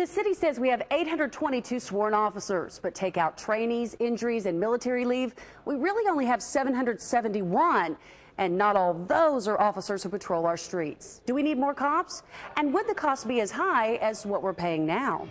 The city says we have 822 sworn officers, but take out trainees, injuries, and military leave, we really only have 771. And not all those are officers who patrol our streets. Do we need more cops? And would the cost be as high as what we're paying now?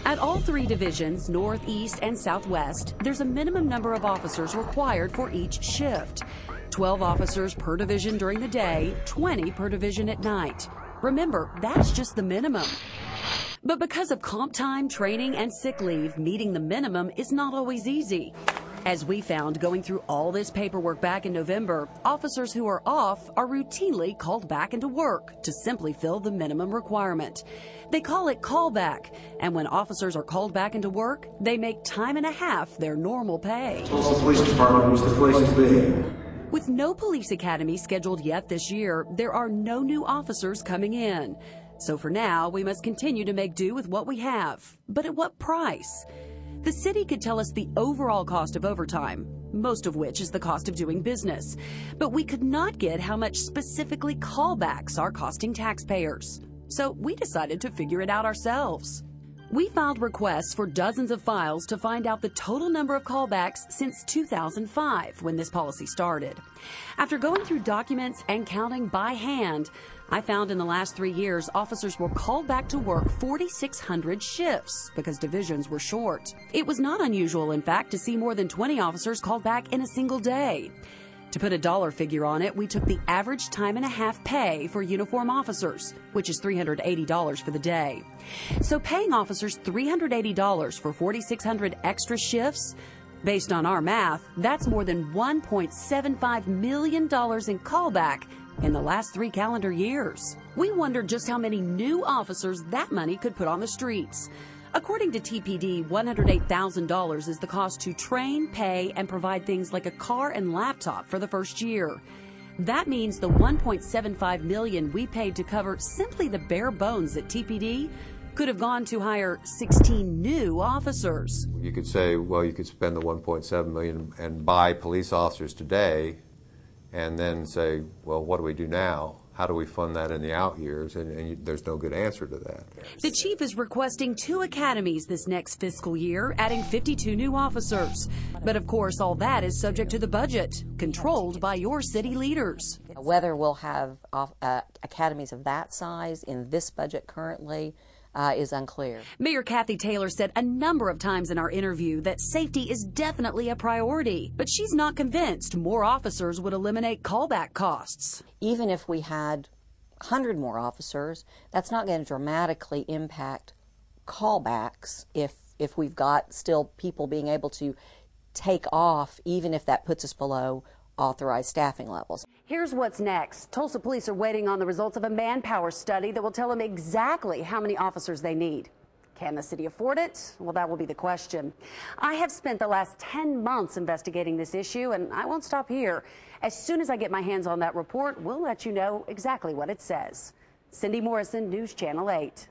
At all three divisions, North, East, and Southwest, there's a minimum number of officers required for each shift. 12 officers per division during the day, 20 per division at night. Remember, that's just the minimum. But because of comp time, training, and sick leave, meeting the minimum is not always easy. As we found going through all this paperwork back in November, officers who are off are routinely called back into work to simply fill the minimum requirement. They call it callback, and when officers are called back into work, they make time and a half their normal pay. Tulsa Police Department was the place to be. With no police academy scheduled yet this year, there are no new officers coming in. So for now, we must continue to make do with what we have. But at what price? The city could tell us the overall cost of overtime, most of which is the cost of doing business. But we could not get how much specifically callbacks are costing taxpayers. So we decided to figure it out ourselves. We filed requests for dozens of files to find out the total number of callbacks since 2005, when this policy started. After going through documents and counting by hand, I found in the last 3 years, officers were called back to work 4,600 shifts because divisions were short. It was not unusual, in fact, to see more than 20 officers called back in a single day. To put a dollar figure on it, we took the average time and a half pay for uniform officers, which is $380 for the day. So paying officers $380 for 4,600 extra shifts, based on our math, that's more than $1.75 million in callback in the last 3 calendar years. We wondered just how many new officers that money could put on the streets. According to TPD, $108,000 is the cost to train, pay, and provide things like a car and laptop for the first year. That means the $1.75 million we paid to cover simply the bare bones at TPD could have gone to hire 16 new officers. You could say, well, you could spend the $1.7 million and buy police officers today, and then say, well, what do we do now? How do we fund that in the out years? And there's no good answer to that. The chief is requesting 2 academies this next fiscal year, adding 52 new officers. But of course, all that is subject to the budget, controlled by your city leaders. Whether we'll have academies of that size in this budget currently is unclear. Mayor Kathy Taylor said a number of times in our interview that safety is definitely a priority, but she's not convinced more officers would eliminate callback costs. Even if we had 100 more officers, that's not going to dramatically impact callbacks if we've got still people being able to take off, even if that puts us below authorized staffing levels. Here's what's next. Tulsa police are waiting on the results of a manpower study that will tell them exactly how many officers they need. Can the city afford it? Well, that will be the question. I have spent the last 10 months investigating this issue, and I won't stop here. As soon as I get my hands on that report, we'll let you know exactly what it says. Cindy Morrison, News Channel 8.